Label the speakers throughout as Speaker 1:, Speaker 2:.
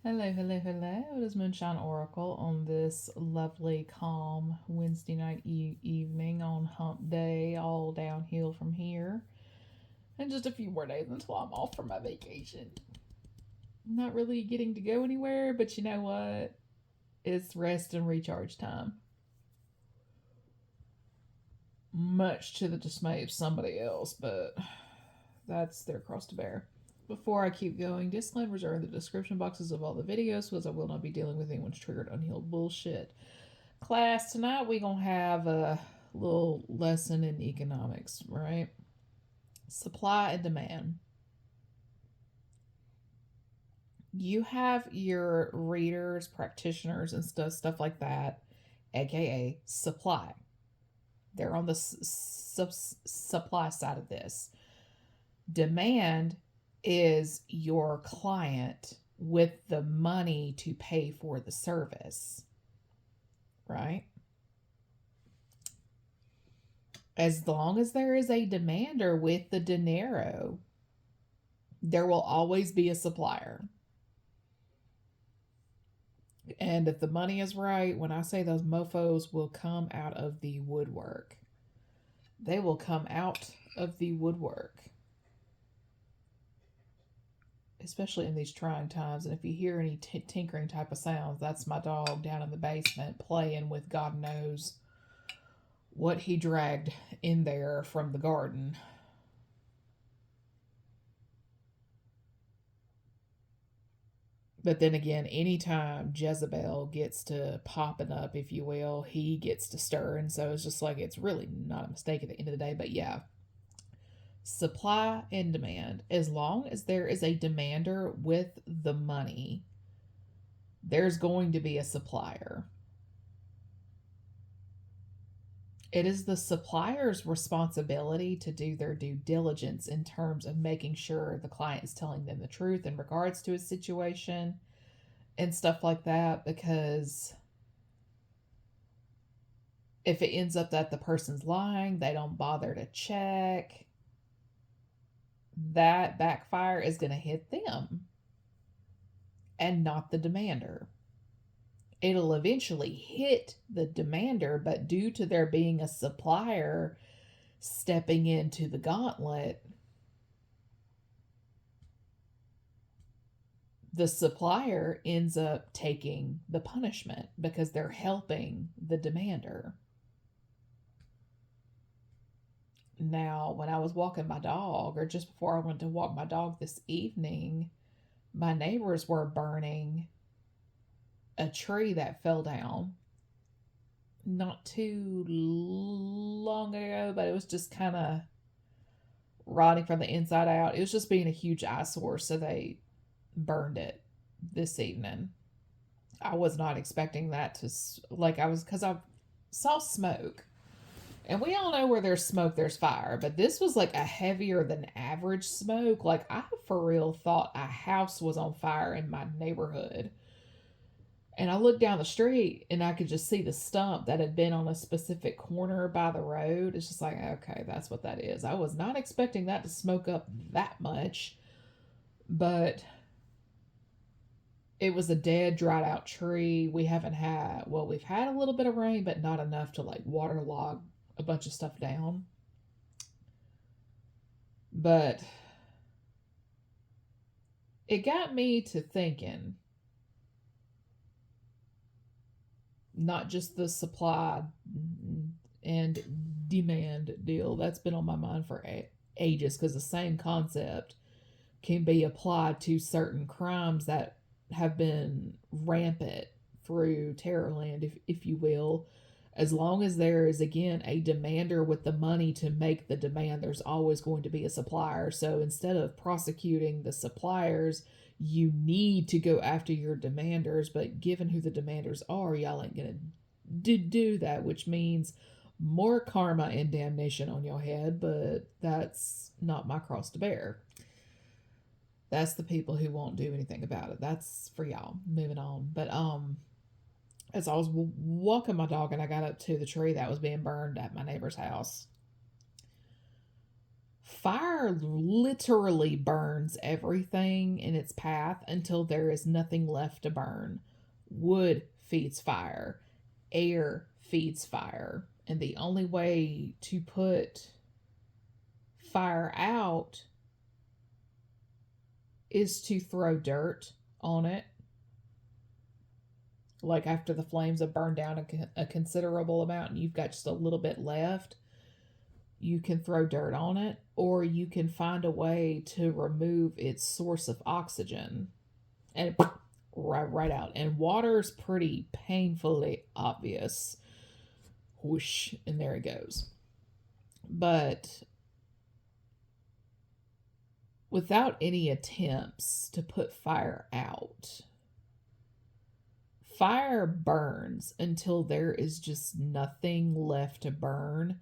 Speaker 1: Hello, hello, hello. It is Moonshine Oracle on this lovely, calm Wednesday night evening on hump day, all downhill from here. And just a few more days until I'm off for my vacation. Not really getting to go anywhere, but you know what? It's rest and recharge time. Much to the dismay of somebody else, but that's their cross to bear. Before I keep going, disclaimers are in the description boxes of all the videos because I will not be dealing with anyone's triggered unhealed bullshit. Class, tonight we gonna have a little lesson in economics, right? Supply and demand. You have your readers, practitioners, and stuff like that, aka supply. They're on the supply side of this. Demand is your client with the money to pay for the service, right? As long as there is a demander with the dinero, there will always be a supplier. And if the money is right, when I say those mofos will come out of the woodwork, they will come out of the woodwork, especially in these trying times. And if you hear any tinkering type of sounds, that's my dog down in the basement playing with God knows what he dragged in there from the garden. But then again, anytime Jezebel gets to popping up, if you will, he gets to stir. And so it's just like, it's really not a mistake at the end of the day. But yeah, supply and demand. As long as there is a demander with the money, there's going to be a supplier. It is the supplier's responsibility to do their due diligence in terms of making sure the client is telling them the truth in regards to his situation and stuff like that, because if it ends up that the person's lying, they don't bother to check, that backfire is going to hit them and not the demander. It'll eventually hit the demander, but due to there being a supplier stepping into the gauntlet, the supplier ends up taking the punishment because they're helping the demander. Now, when I was walking my dog, or just before I went to walk my dog this evening, my neighbors were burning a tree that fell down not too long ago, but it was just kind of rotting from the inside out. It was just being a huge eyesore, so they burned it this evening. I was not expecting that to, like, I was, because I saw smoke. And we all know where there's smoke, there's fire. But this was like a heavier than average smoke. Like, I for real thought a house was on fire in my neighborhood. And I looked down the street and I could just see the stump that had been on a specific corner by the road. It's just like, okay, that's what that is. I was not expecting that to smoke up that much, but it was a dead, dried out tree. We haven't had, well, we've had a little bit of rain, but not enough to like waterlog a bunch of stuff down. But it got me to thinking, not just the supply and demand deal that's been on my mind for ages, because the same concept can be applied to certain crimes that have been rampant through Terrorland, if you will. As long as there is, again, a demander with the money to make the demand, there's always going to be a supplier. So instead of prosecuting the suppliers, you need to go after your demanders. But given who the demanders are, y'all ain't going to do that, which means more karma and damnation on your head. But that's not my cross to bear. That's the people who won't do anything about it. That's for y'all. Moving on. But as I was walking my dog and I got up to the tree that was being burned at my neighbor's house, Fire literally burns everything in its path until there is nothing left to burn. Wood feeds fire, air feeds fire, and the only way to put fire out is to throw dirt on it. Like after the flames have burned down a considerable amount and you've got just a little bit left, you can throw dirt on it, or you can find a way to remove its source of oxygen and right out. And water's pretty painfully obvious. Whoosh, and there it goes. But without any attempts to put fire out, fire burns until there is just nothing left to burn.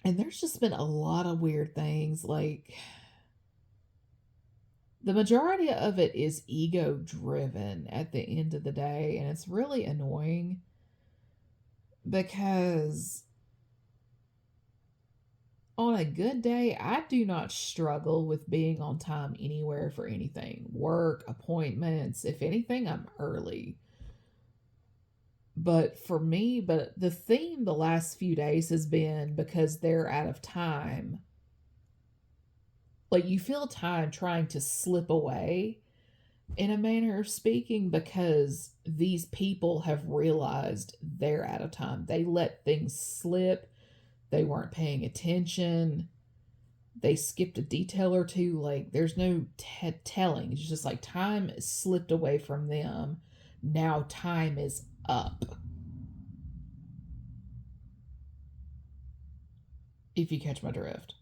Speaker 1: And there's just been a lot of weird things. Like, the majority of it is ego driven at the end of the day. And it's really annoying because on a good day, I do not struggle with being on time anywhere for anything work, appointments. If anything, I'm early. But for me, but the theme the last few days has been because they're out of time. Like, you feel time trying to slip away in a manner of speaking because these people have realized they're out of time. They let things slip. They weren't paying attention. They skipped a detail or two. Like, there's no telling. It's just like time slipped away from them. Now time is up. If you catch my drift.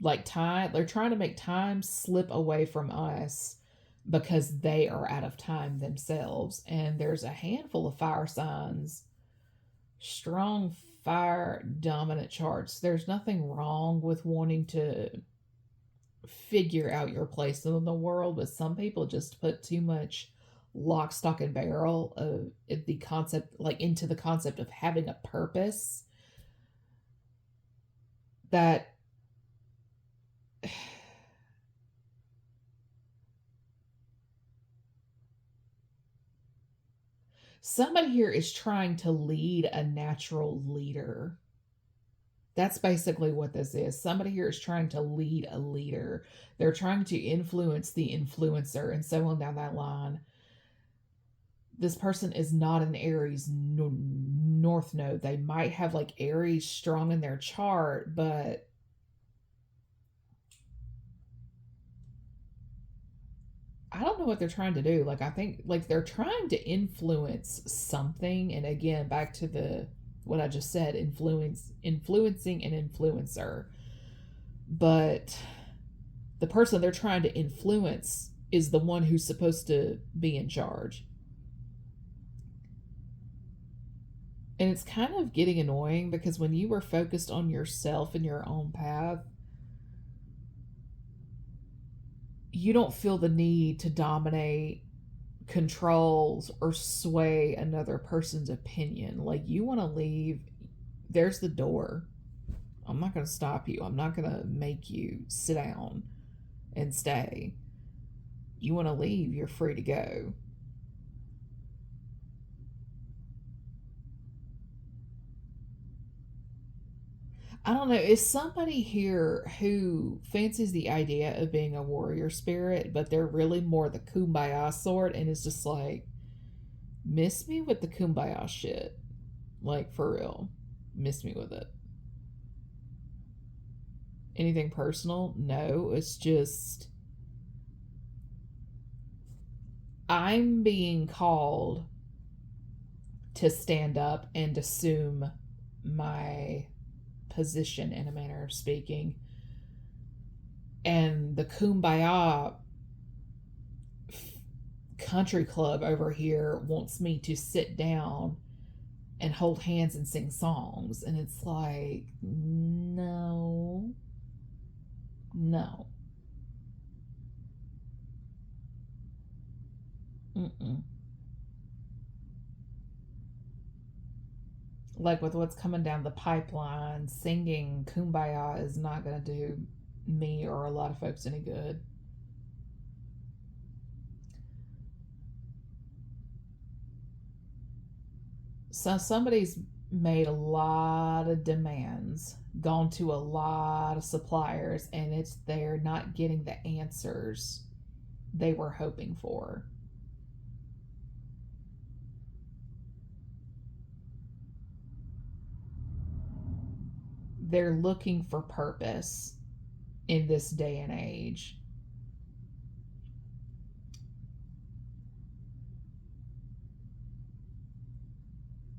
Speaker 1: Like, time, they're trying to make time slip away from us because they are out of time themselves. And there's a handful of fire signs, strong fire dominant charts. There's nothing wrong with wanting to figure out your place in the world, but some people just put too much lock, stock, and barrel of the concept, like into the concept of having a purpose that somebody here is trying to lead a natural leader. That's basically what this is. Somebody here is trying to lead a leader. They're trying to influence the influencer and so on down that line. This person is not an Aries North Node. They might have like Aries strong in their chart, but I don't know what they're trying to do. Like, I think like they're trying to influence something. And again, back to the what I just said, influencing an influencer. But the person they're trying to influence is the one who's supposed to be in charge. And it's kind of getting annoying because when you were focused on yourself and your own path, you don't feel the need to dominate, control, or sway another person's opinion. Like, you want to leave, there's the door. I'm not going to stop you. I'm not going to make you sit down and stay. You want to leave, you're free to go. I don't know. Is somebody here who fancies the idea of being a warrior spirit, but they're really more the kumbaya sort and is just like, miss me with the kumbaya shit? Like, for real. Miss me with it. Anything personal? No. It's just, I'm being called to stand up and assume my position in a manner of speaking. And the kumbaya country club over here wants me to sit down and hold hands and sing songs. And it's like, no, no. Mm-mm. Like with what's coming down the pipeline, singing Kumbaya is not going to do me or a lot of folks any good. So somebody's made a lot of demands, gone to a lot of suppliers, and they're not getting the answers they were hoping for. They're looking for purpose in this day and age.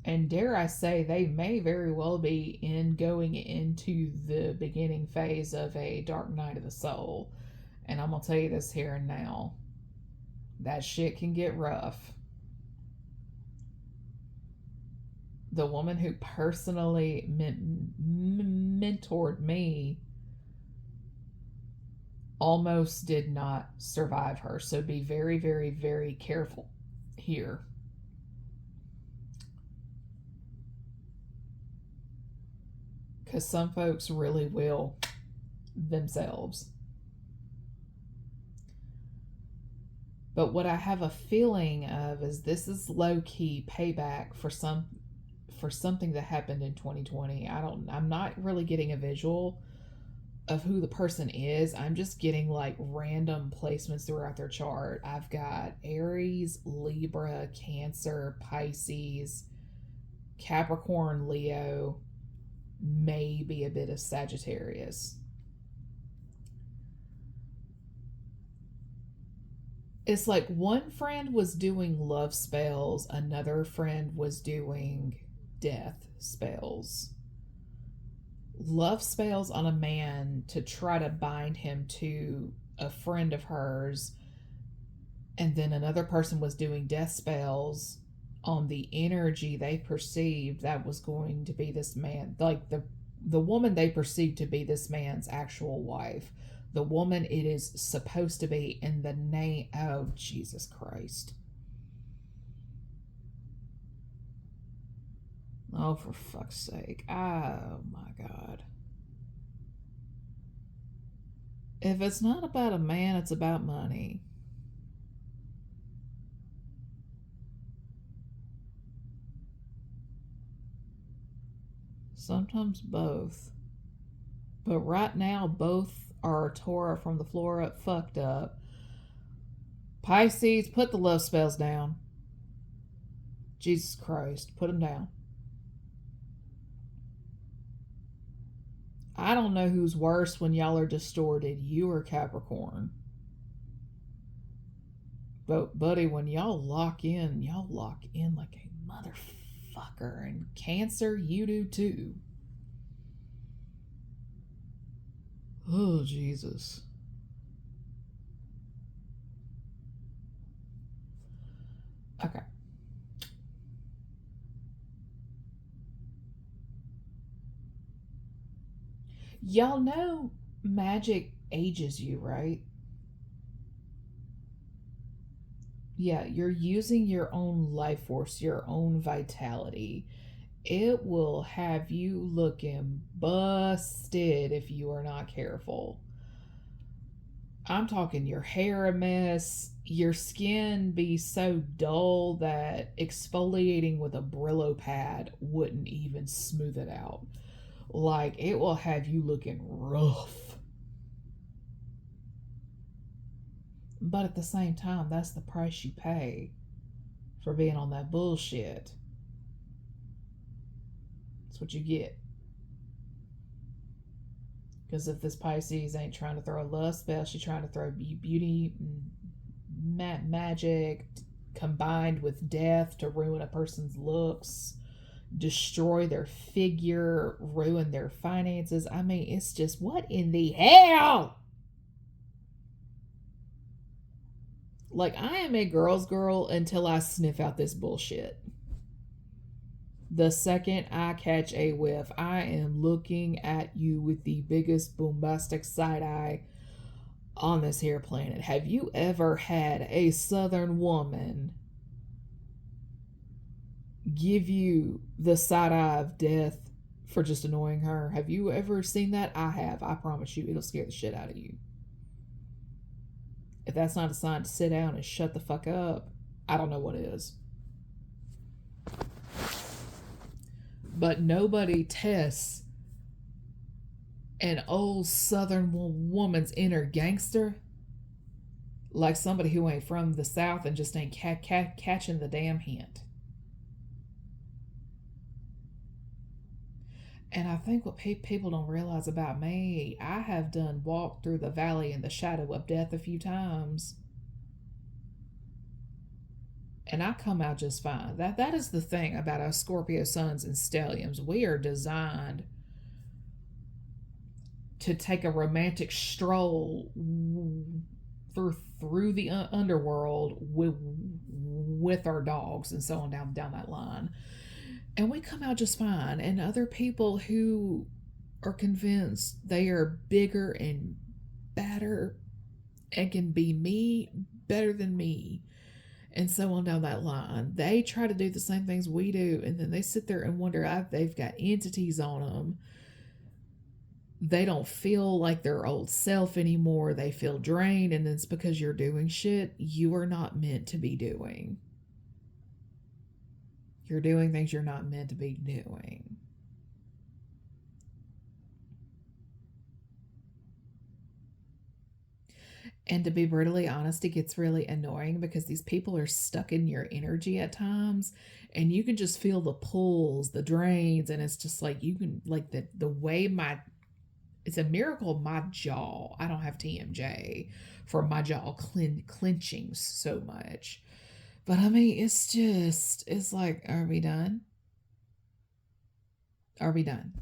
Speaker 1: And dare I say, they may very well be going into the beginning phase of a dark night of the soul. And I'm going to tell you this here and now, that shit can get rough. The woman who personally mentored me almost did not survive her. So be very, very, very careful here. Because some folks really will themselves. But what I have a feeling of is this is low-key payback for something that happened in 2020. I'm not really getting a visual of who the person is. I'm just getting like random placements throughout their chart. I've got Aries, Libra, Cancer, Pisces, Capricorn, Leo, maybe a bit of Sagittarius. It's like one friend was doing love spells, another friend was doing death spells. Love spells on a man to try to bind him to a friend of hers, and then another person was doing death spells on the energy they perceived that was going to be this man, like the woman they perceived to be this man's actual wife, the woman it is supposed to be, in the name of Jesus Christ. Oh, for fuck's sake. Oh my God. If it's not about a man, it's about money. Sometimes both. But right now, both are Torah from the floor up, fucked up. Pisces, put the love spells down. Jesus Christ, put them down. I don't know who's worse when y'all are distorted, you or Capricorn. But, buddy, when y'all lock in like a motherfucker. And Cancer, you do too. Oh, Jesus. Okay. Y'all know magic ages you, right? Yeah, you're using your own life force, your own vitality. It will have you looking busted if you are not careful. I'm talking your hair a mess, your skin be so dull that exfoliating with a Brillo pad wouldn't even smooth it out. Like, it will have you looking rough. But at the same time, that's the price you pay for being on that bullshit. That's what you get. Because if this Pisces ain't trying to throw a love spell, she's trying to throw beauty, magic, combined with death to ruin a person's looks, destroy their figure, ruin their finances. I mean, it's just, what in the hell? Like, I am a girl's girl until I sniff out this bullshit. The second I catch a whiff, I am looking at you with the biggest bombastic side eye on this here planet. Have you ever had a southern woman give you the side eye of death for just annoying her. Have you ever seen that? I have. I promise you, it'll scare the shit out of you. If that's not a sign to sit down and shut the fuck up, I don't know what is. But nobody tests an old southern woman's inner gangster like somebody who ain't from the South and just ain't catching the damn hint. And I think what people don't realize about me, I have done walked through the valley in the shadow of death a few times. And I come out just fine. That is the thing about us Scorpio suns and stelliums. We are designed to take a romantic stroll through the underworld with our dogs and so on down that line. And we come out just fine. And other people who are convinced they are bigger and better and can be me better than me and so on down that line, they try to do the same things we do, and then they sit there and wonder if they've got entities on them. They don't feel like their old self anymore. They feel drained, and it's because you're doing shit you are not meant to be doing. You're doing things you're not meant to be doing. And to be brutally honest, it gets really annoying because these people are stuck in your energy at times, and you can just feel the pulls, the drains, and it's just like you can like the way it's a miracle my jaw. I don't have TMJ for my jaw clenching so much. But I mean, it's like, are we done? Are we done?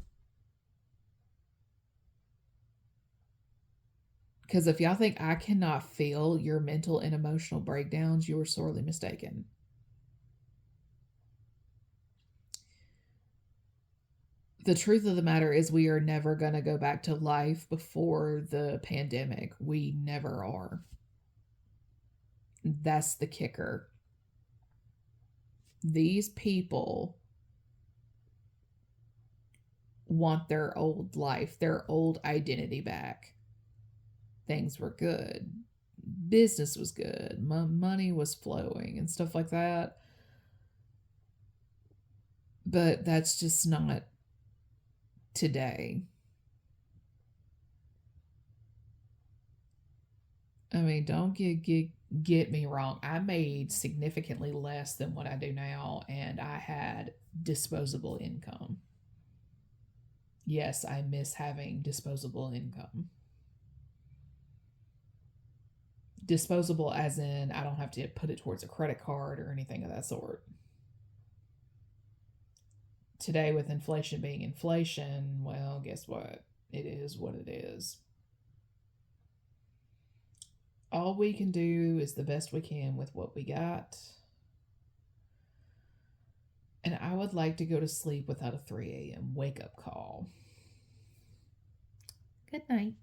Speaker 1: Because if y'all think I cannot feel your mental and emotional breakdowns, you are sorely mistaken. The truth of the matter is, we are never going to go back to life before the pandemic. We never are. That's the kicker. These people want their old life, their old identity back. Things were good. Business was good. Money was flowing and stuff like that. But that's just not today. I mean, don't get me wrong. I made significantly less than what I do now, and I had disposable income. Yes, I miss having disposable income. Disposable as in I don't have to put it towards a credit card or anything of that sort. Today, with inflation being inflation, well, guess what? It is what it is. All we can do is the best we can with what we got. And I would like to go to sleep without a 3 a.m. wake up call. Good night.